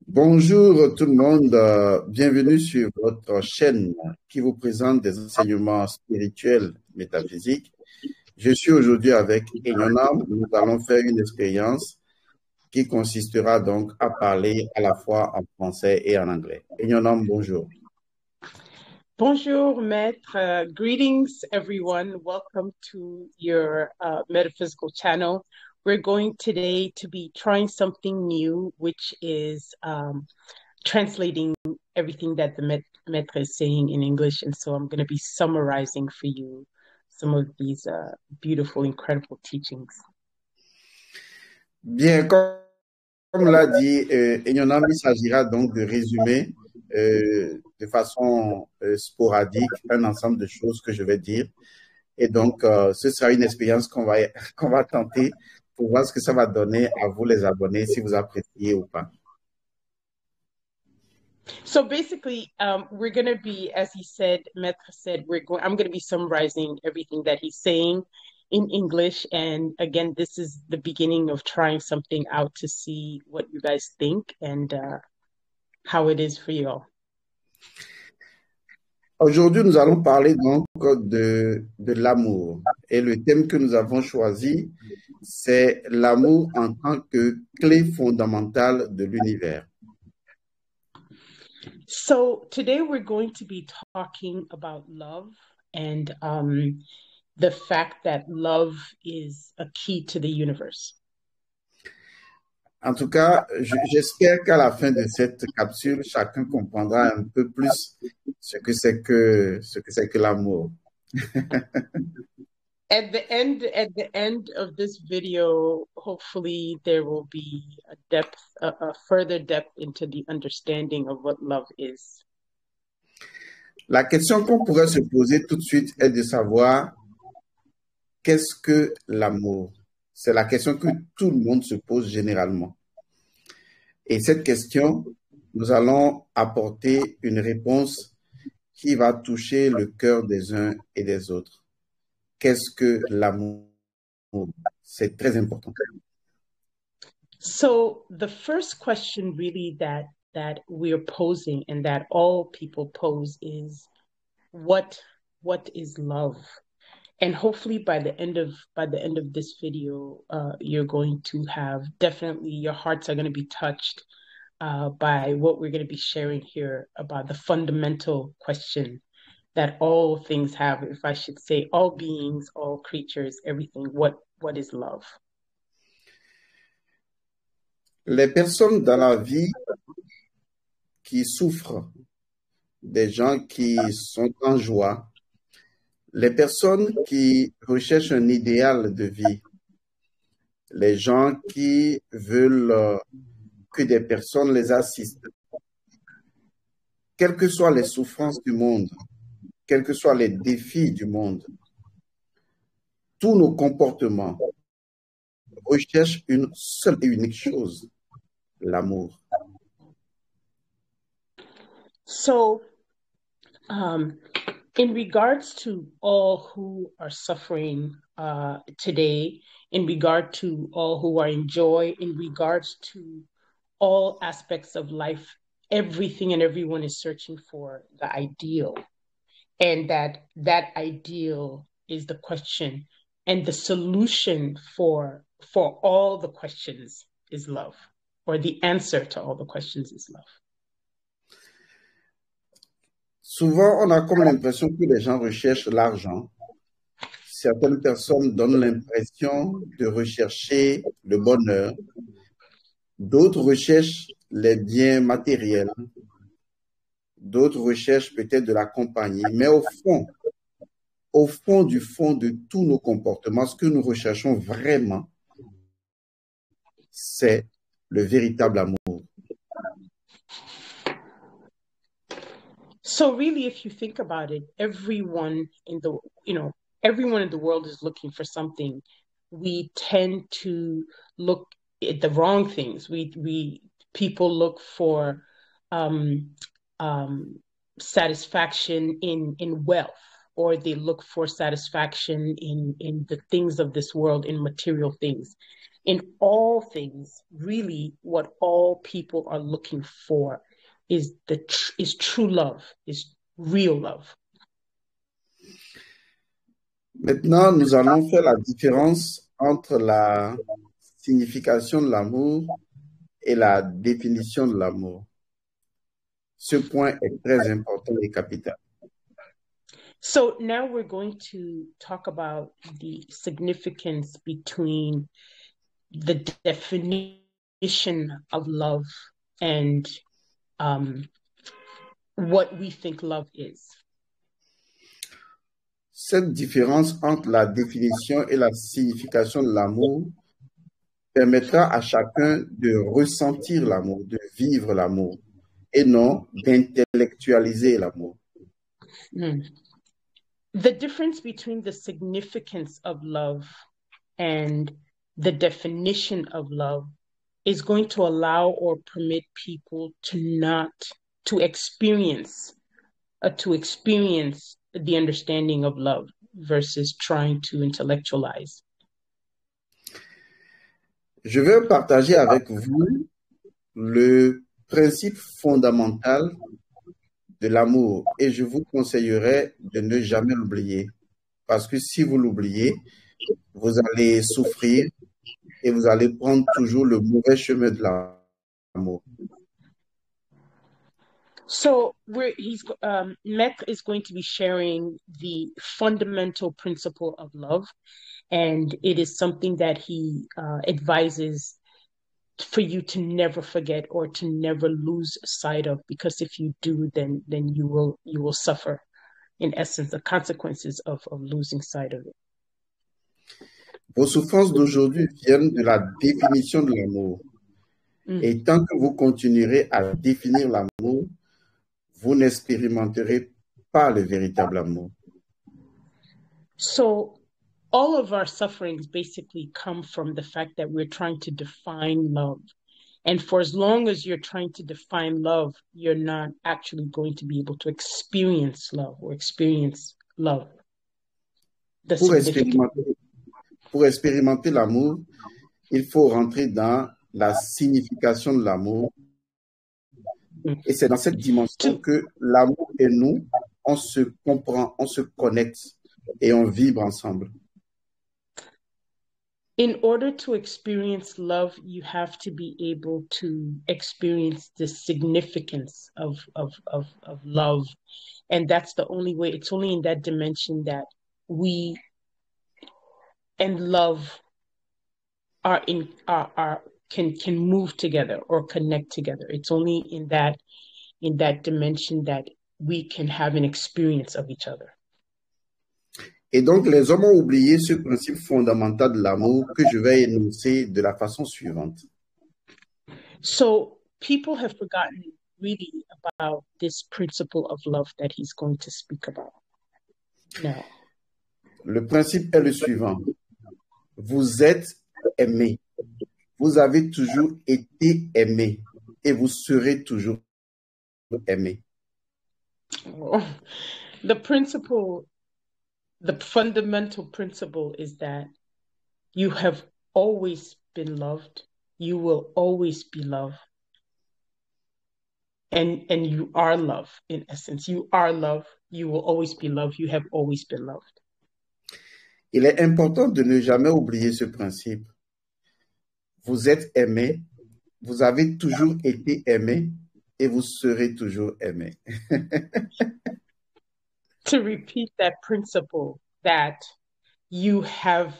Bonjour tout le monde, bienvenue sur votre chaîne qui vous présente des enseignements spirituels métaphysiques. Je suis aujourd'hui avec Enyonam. Nous allons faire une expérience qui consistera donc à parler à la fois en français et en anglais. Enyonam, bonjour. Bonjour, Maître. Greetings, everyone. Welcome to your metaphysical channel. We're going today to be trying something new, which is translating everything that the Maître is saying in English. And so I'm going to be summarizing for you some of these beautiful, incredible teachings. Bien, comme l'a dit Enyonam, il s'agira donc de résumer de façon sporadique un ensemble de choses que je vais dire. Et donc, ce sera une expérience qu'on va tenter pour voir ce que ça va donner à vous les abonnés, si vous appréciez ou pas. So basically, we're going to be, as he said, Maître said, I'm going to be summarizing everything that he's saying in English. And again, this is the beginning of trying something out to see what you guys think and how it is for you all. Aujourd'hui, nous allons parler donc de l'amour. Et le thème que nous avons choisi, c'est l'amour en tant que clé fondamentale de l'univers. So today we're going to be talking about love and the fact that love is a key to the universe. En tout cas, j'espère qu'à la fin de cette capsule, chacun comprendra un peu plus ce que c'est que l'amour. At the end of this video, hopefully there will be a further depth into the understanding of what love is. La question qu'on pourrait se poser tout de suite est de savoir qu'est-ce que l'amour? C'est la question que tout le monde se pose généralement. Et cette question, nous allons apporter une réponse qui va toucher le cœur des uns et des autres. Qu'est-ce que l'amour? C'est très important. So the first question really that we're posing and that all people pose is what is love? And hopefully by the end of this video, you're going to have definitely your hearts are going to be touched by what we're going to be sharing here about the fundamental question that all things have, if I should say, all beings, all creatures, everything. What is love? Les personnes dans la vie qui souffrent, des gens qui sont en joie, les personnes qui recherchent un idéal de vie, les gens qui veulent que des personnes les assistent, quelles que soient les souffrances du monde, quels que soient les défis du monde, tous nos comportements recherchent une seule et unique chose, l'amour. So, in regards to all who are suffering today, in regard to all who are in joy, in regards to all aspects of life, everything and everyone is searching for the ideal. And that ideal is the question. And the solution for all the questions is love, or the answer to all the questions is love. Souvent, on a comme l'impression que les gens recherchent l'argent. Certaines personnes donnent l'impression de rechercher le bonheur. D'autres recherchent les biens matériels. D'autres recherchent peut-être de la compagnie. Mais au fond de tous nos comportements, ce que nous recherchons vraiment, c'est le véritable amour. So really, if you think about it, everyone in the world is looking for something. We tend to look at the wrong things. People look for satisfaction in wealth, or they look for satisfaction in the things of this world, in material things. In all things, really, what all people are looking for is true love, is real love. Maintenant, nous allons faire la différence entre la signification de l'amour et la définition de l'amour. Ce point est très important et capital. So now we're going to talk about the significance between the definition of love and what we think love is. Cette différence entre la définition et la signification de l'amour permettra à chacun de ressentir l'amour, de vivre l'amour, et non d'intellectualiser l'amour. The difference between the significance of love and the definition of love is going to allow or permit people to experience the understanding of love versus trying to intellectualize. Je vais partager avec vous le principe fondamental de l'amour et je vous conseillerais de ne jamais l'oublier parce que si vous l'oubliez, vous allez souffrir et vous allez prendre toujours le mauvais chemin de l'amour. So Maître is going to be sharing the fundamental principle of love, and it is something that he advises for you to never forget or to never lose sight of, because if you do, then you will suffer, in essence, the consequences of losing sight of it. Vos souffrances d'aujourd'hui viennent de la définition de l'amour. Et tant que vous continuerez à définir l'amour, vous n'expérimenterez pas le véritable amour. So all of our sufferings basically come from the fact that we're trying to define love. And for as long as you're trying to define love, you're not actually going to be able to experience love or experience love. Pour expérimenter l'amour, il faut rentrer dans la signification de l'amour. Et c'est dans cette dimension que l'amour et nous, on se comprend, on se connecte et on vibre ensemble. In order to experience love, you have to be able to experience the significance of love. And that's the only way. It's only in that dimension that we and love can move together or connect together. It's only in that dimension that we can have an experience of each other. Et donc, les hommes ont oublié ce principe fondamental de l'amour que je vais énoncer de la façon suivante. So, people have forgotten really about this principle of love that he's going to speak about now. Le principe est le suivant. Vous êtes aimé. Vous avez toujours été aimé et vous serez toujours aimé. The fundamental principle is that you have always been loved, you will always be loved, and you are love, in essence. You are love, you will always be loved, you have always been loved. Il est important de ne jamais oublier ce principe. Vous êtes aimé, vous avez toujours été aimé et vous serez toujours aimé. To repeat that principle that you have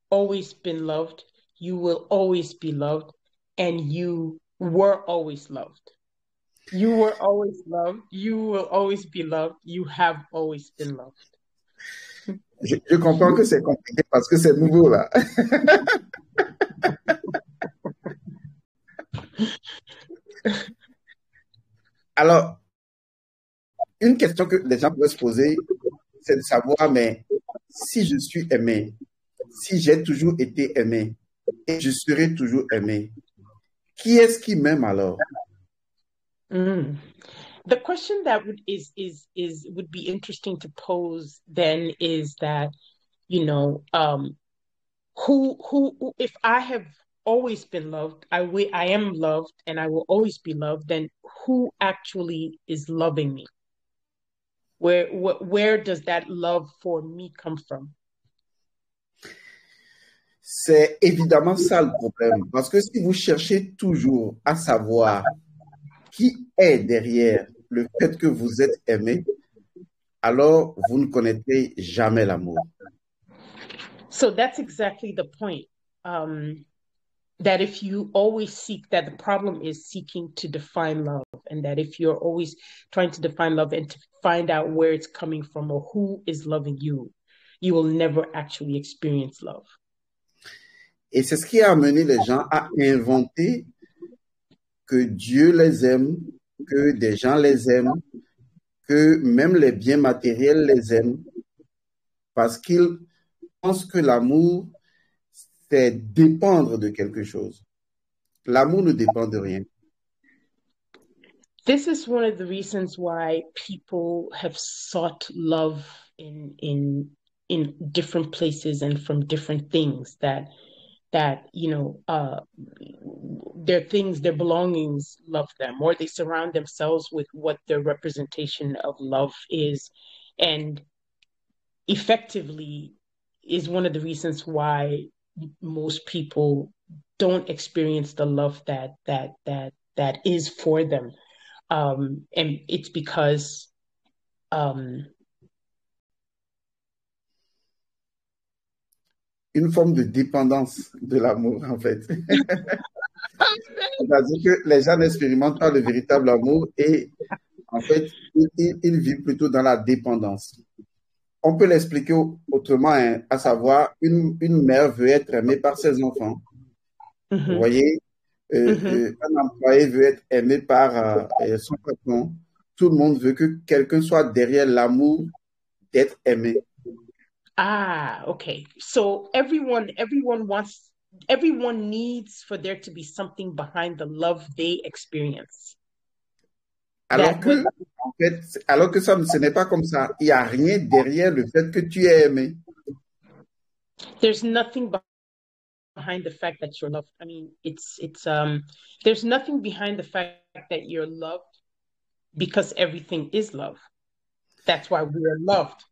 always been loved, you will always be loved, and you were always loved. You were always loved, you will always be loved, you have always been loved. Je comprends que c'est compliqué parce que c'est nouveau là. Alors, une question que les gens pourraient se poser, c'est de savoir, mais si je suis aimé, si j'ai toujours été aimé et je serai toujours aimé, qui est-ce qui m'aime alors? The question that would be interesting to pose then is that, you know, who if I have always been loved, I am loved and I will always be loved, then who actually is loving me? Where does that love for me come from? C'est évidemment ça le problème. Parce que si vous cherchez toujours à savoir qui est derrière le fait que vous êtes aimé, alors vous ne connaîtrez jamais l'amour. So that's exactly the point. That if you always seek, that the problem is seeking to define love, and that if you're always trying to define love and to find out where it's coming from or who is loving you, you will never actually experience love. Et c'est ce qui a amené les gens à inventer que Dieu les aime, que des gens les aiment, que même les biens matériels les aiment, parce qu'ils pensent que l'amour, c'est dépendre de quelque chose. L'amour ne dépend de rien. This is one of the reasons why people have sought love in different places and from different things, that you know, their things, their belongings love them, or they surround themselves with what their representation of love is, and effectively is one of the reasons why most people don't experience the love that is for them, and it's because une forme de dépendance de l'amour, en fait. C'est-à-dire que les gens n'expérimentent pas le véritable amour et, en fait, ils vivent plutôt dans la dépendance. On peut l'expliquer autrement, hein, à savoir, une mère veut être aimée par ses enfants. Vous voyez, un employé veut être aimé par son patron. Tout le monde veut que quelqu'un soit derrière l'amour d'être aimé. Ah, okay. So everyone needs for there to be something behind the love they experience. Alors que, en fait, ce n'est pas comme ça. Il n'y a rien derrière le fait que tu es aimé. There's nothing behind the fact that you're loved. I mean, there's nothing behind the fact that you're loved, because everything is love. That's why we are loved.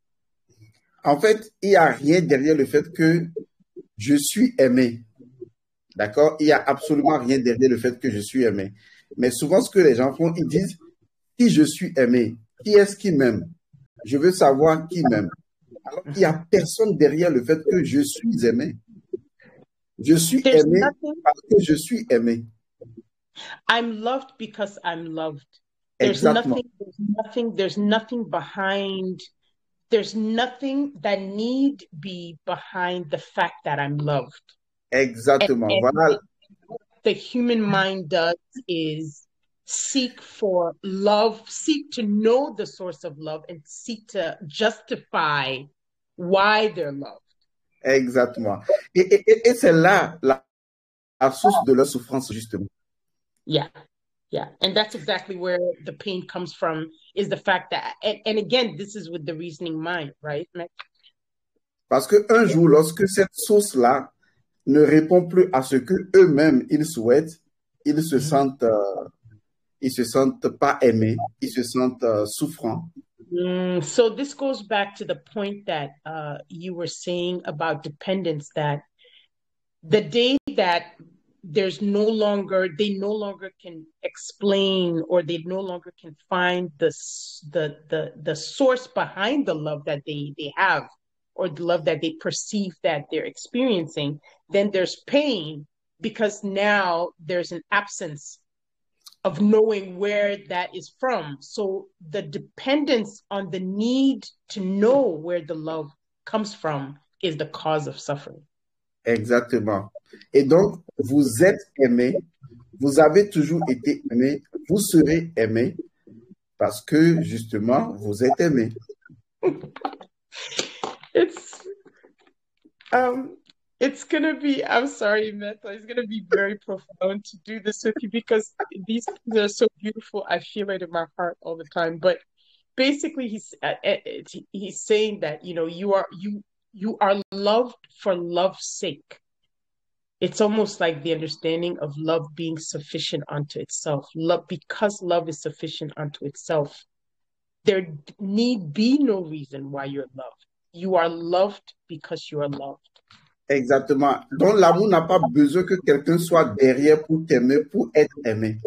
En fait, il n'y a rien derrière le fait que je suis aimé. D'accord? Il n'y a absolument rien derrière le fait que je suis aimé. Mais souvent, ce que les gens font, ils disent, si je suis aimé, qui est-ce qui m'aime? Je veux savoir qui m'aime. Alors qu'il n'y a personne derrière le fait que je suis aimé. Je suis aimé parce que je suis aimé. I'm loved because I'm loved. Exactement. There's nothing behind. There's nothing that need be behind the fact that I'm loved. Exactement. Voilà. The human mind does is seek for love, seek to know the source of love, and seek to justify why they're loved. Exactement. Et c'est là la source de leur souffrance, justement. Yeah. Yeah, and that's exactly where the pain comes from, is the fact that, and again, this is with the reasoning mind, right? Parce que un jour, lorsque cette source-là ne répond plus à ce que eux-mêmes ils souhaitent, ils se sentent pas aimés, ils se sentent souffrants. So this goes back to the point that you were saying about dependence, that the day that they no longer can explain, or they no longer can find the source behind the love that they have, or the love that they perceive that they're experiencing, then there's pain, because now there's an absence of knowing where that is from. So the dependence on the need to know where the love comes from is the cause of suffering. Exactement. Et donc, vous êtes aimé, vous avez toujours été aimé, vous serez aimé parce que, justement, vous êtes aimé. It's gonna be, I'm sorry, Meta, it's gonna be very profound to do this with you because these things are so beautiful. I feel it in my heart all the time. But basically, he's saying that, you know, you are loved for love's sake. It's almost like the understanding of love being sufficient unto itself. Love, because love is sufficient unto itself, there need be no reason why you're loved. You are loved because you are loved. Exactement. Donc, l'amour n'a pas besoin que quelqu'un soit derrière pour t'aimer, pour être aimé.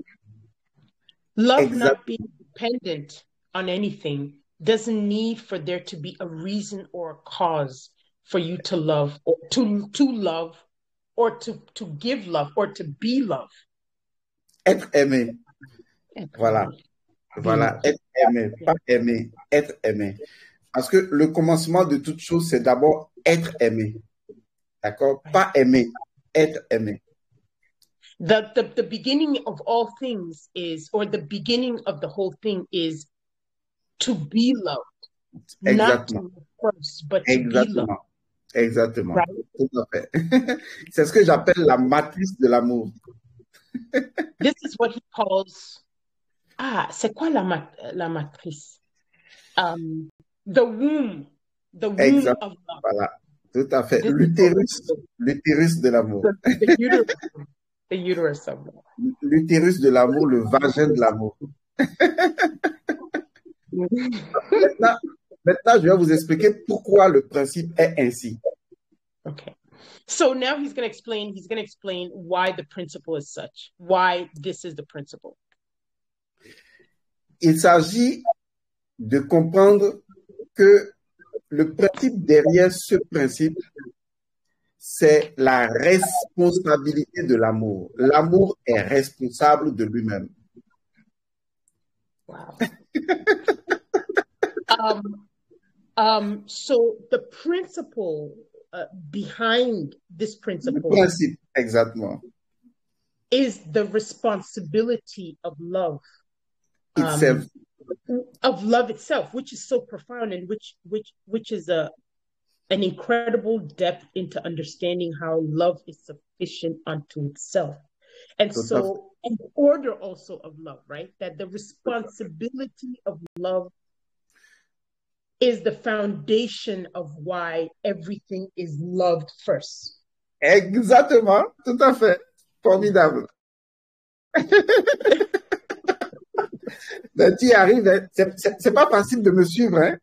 Love not being dependent on anything doesn't need for there to be a reason or a cause for you to love or to love or to give love or to be love. Être aimé. Voilà. Voilà. Être aimé, pas aimer. Être aimé. Parce que le commencement de toute chose, c'est d'abord être aimé. D'accord? Pas aimer. Être aimé. The beginning of all things is, or the beginning of the whole thing is to be loved. Exactement. Not to love first, but to be loved. Exactement. Right? Tout à fait. C'est ce que j'appelle la matrice de l'amour. This is what he calls, c'est quoi la matrice? The womb Exactement. of love. Voilà. Tout à fait. L'utérus de l'amour. The uterus of love. L'utérus de l'amour, le vagin de l'amour. Maintenant, je vais vous expliquer pourquoi le principe est ainsi. Okay. So now he's going to explain why the principle is such, why this is the principle. Il s'agit de comprendre que le principe derrière ce principe, c'est la responsabilité de l'amour. L'amour est responsable de lui-même. Wow. So the principle behind this principle, le principe, exactement, is the responsibility of love. Itself. Of love itself, which is so profound and which is an incredible depth into understanding how love is sufficient unto itself. And so an order also of love, right? That the responsibility of love is the foundation of why everything is loved first. Exactement, tout à fait. Formidable. Ben, tu y arrives, c'est pas facile de me suivre, hein?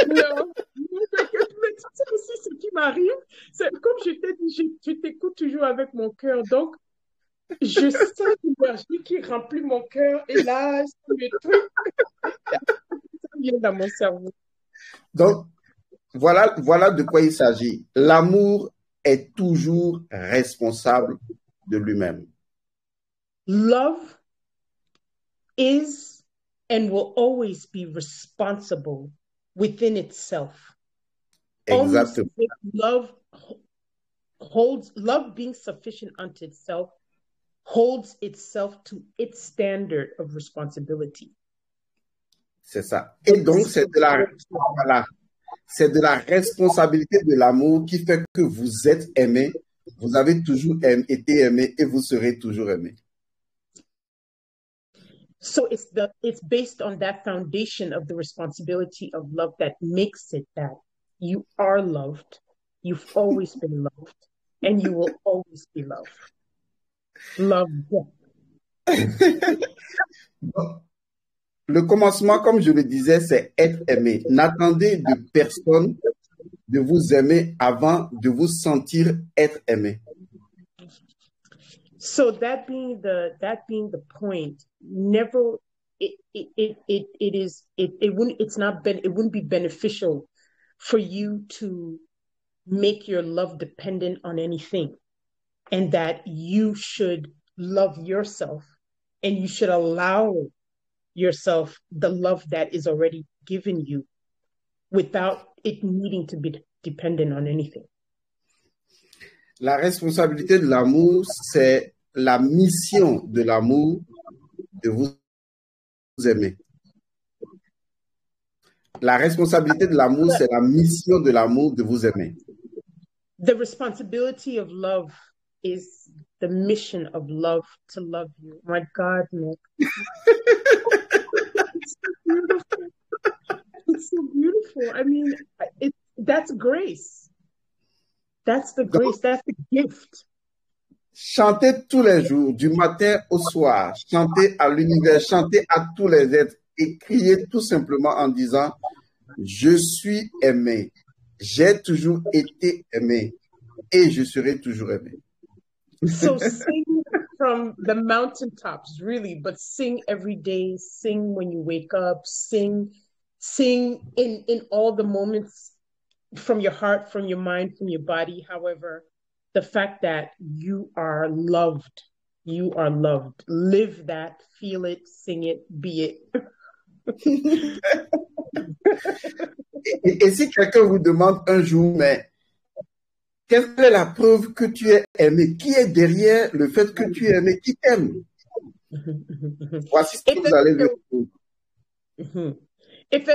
Non, mais ça aussi, ce qui m'arrive, c'est comme je t'ai dit, je t'écoute toujours avec mon cœur, donc je sens l'énergie qui remplit mon cœur, et là, le truc, ça vient dans mon cerveau. Donc, voilà de quoi il s'agit. L'amour est toujours responsable de lui-même. Love is and will always be responsible within itself. Exactement. Love being sufficient unto itself holds itself to its standard of responsibility. C'est ça. Et donc, c'est de la responsabilité de l'amour qui fait que vous êtes aimé, vous avez toujours été aimé et vous serez toujours aimé. So it's based on that foundation of the responsibility of love that makes it that you are loved, you've always been loved, and you will always be loved. Love. Le commencement, comme je le disais, c'est être aimé. N'attendez de personne de vous aimer avant de vous sentir être aimé. So that being the point, never it wouldn't be beneficial for you to make your love dependent on anything, and that you should love yourself and you should allow yourself the love that is already given you without it needing to be dependent on anything. La responsabilité de l'amour, c'est la mission de l'amour de vous aimer. La responsabilité de l'amour, c'est la mission de l'amour de vous aimer. The responsibility of love is the mission of love to love you. My God, Nick. It's so beautiful. It's so beautiful. I mean, that's grace. That's the grace. That's the gift. Chantez tous les jours, du matin au soir. Chantez à l'univers, chantez à tous les êtres et criez tout simplement en disant « Je suis aimé. J'ai toujours été aimé et je serai toujours aimé. » So sing from the mountaintops, really, but sing every day. Sing when you wake up. Sing in all the moments, from your heart, from your mind, from your body. However, the fact that you are loved, live that, feel it, sing it, be it. Et si quelqu'un vous demande un jour, mais quelle est la preuve que tu es aimé? Qui est derrière le fait que tu es aimé? Qui t'aime? Voici ce que vous allez dire. If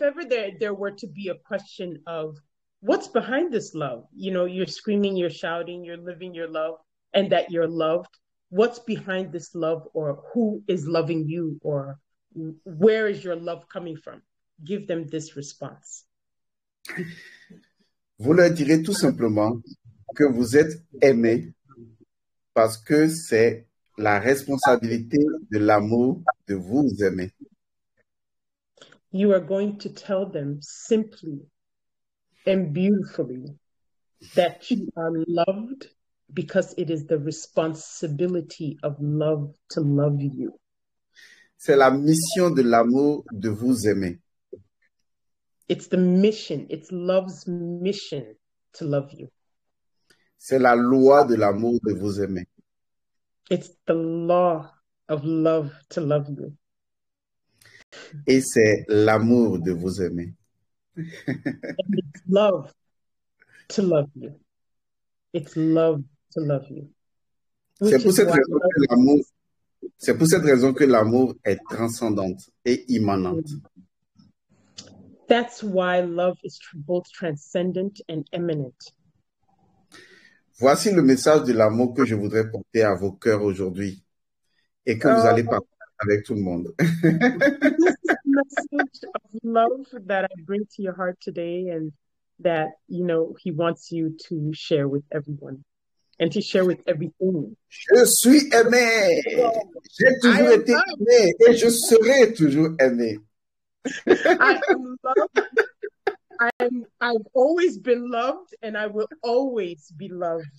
ever there were to be a question of what's behind this love, you know, you're screaming, you're shouting, you're living your love, and that you're loved, what's behind this love, or who is loving you, or where is your love coming from? Give them this response. Vous leur direz tout simplement que vous êtes aimé parce que c'est la responsabilité de l'amour de vous aimer. You are going to tell them simply and beautifully that you are loved because it is the responsibility of love to love you. C'est la mission de l'amour de vous aimer. It's the mission. It's love's mission to love you. C'est la loi de l'amour de vous aimer. It's the law of love to love you. Et c'est l'amour de vous aimer. And it's love to love you. It's love to love you. C'est pour cette raison que l'amour est transcendante et immanente. That's why love is both transcendent and immanent. Voici le message de l'amour que je voudrais porter à vos cœurs aujourd'hui et que vous allez partager avec tout le monde. This is the message of love that I bring to your heart today, and that, you know, he wants you to share with everyone and to share with everything. Je suis aimé. J'ai toujours été aimé et je serai toujours aimé. I am loved. I've always been loved, and I will always be loved.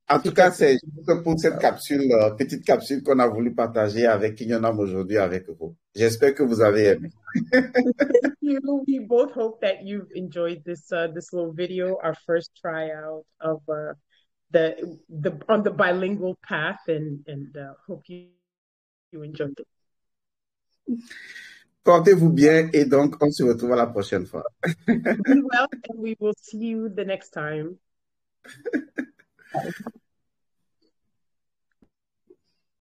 En tout cas, c'est juste pour cette capsule, petite capsule qu'on a voulu partager avec Kinyonam aujourd'hui avec vous. J'espère que vous avez aimé. Thank you. We both hope that you've enjoyed this little video, our first tryout of on the bilingual path, and hope you enjoyed it. Portez-vous bien et donc on se retrouve la prochaine fois. Be well, and we will see you the next time.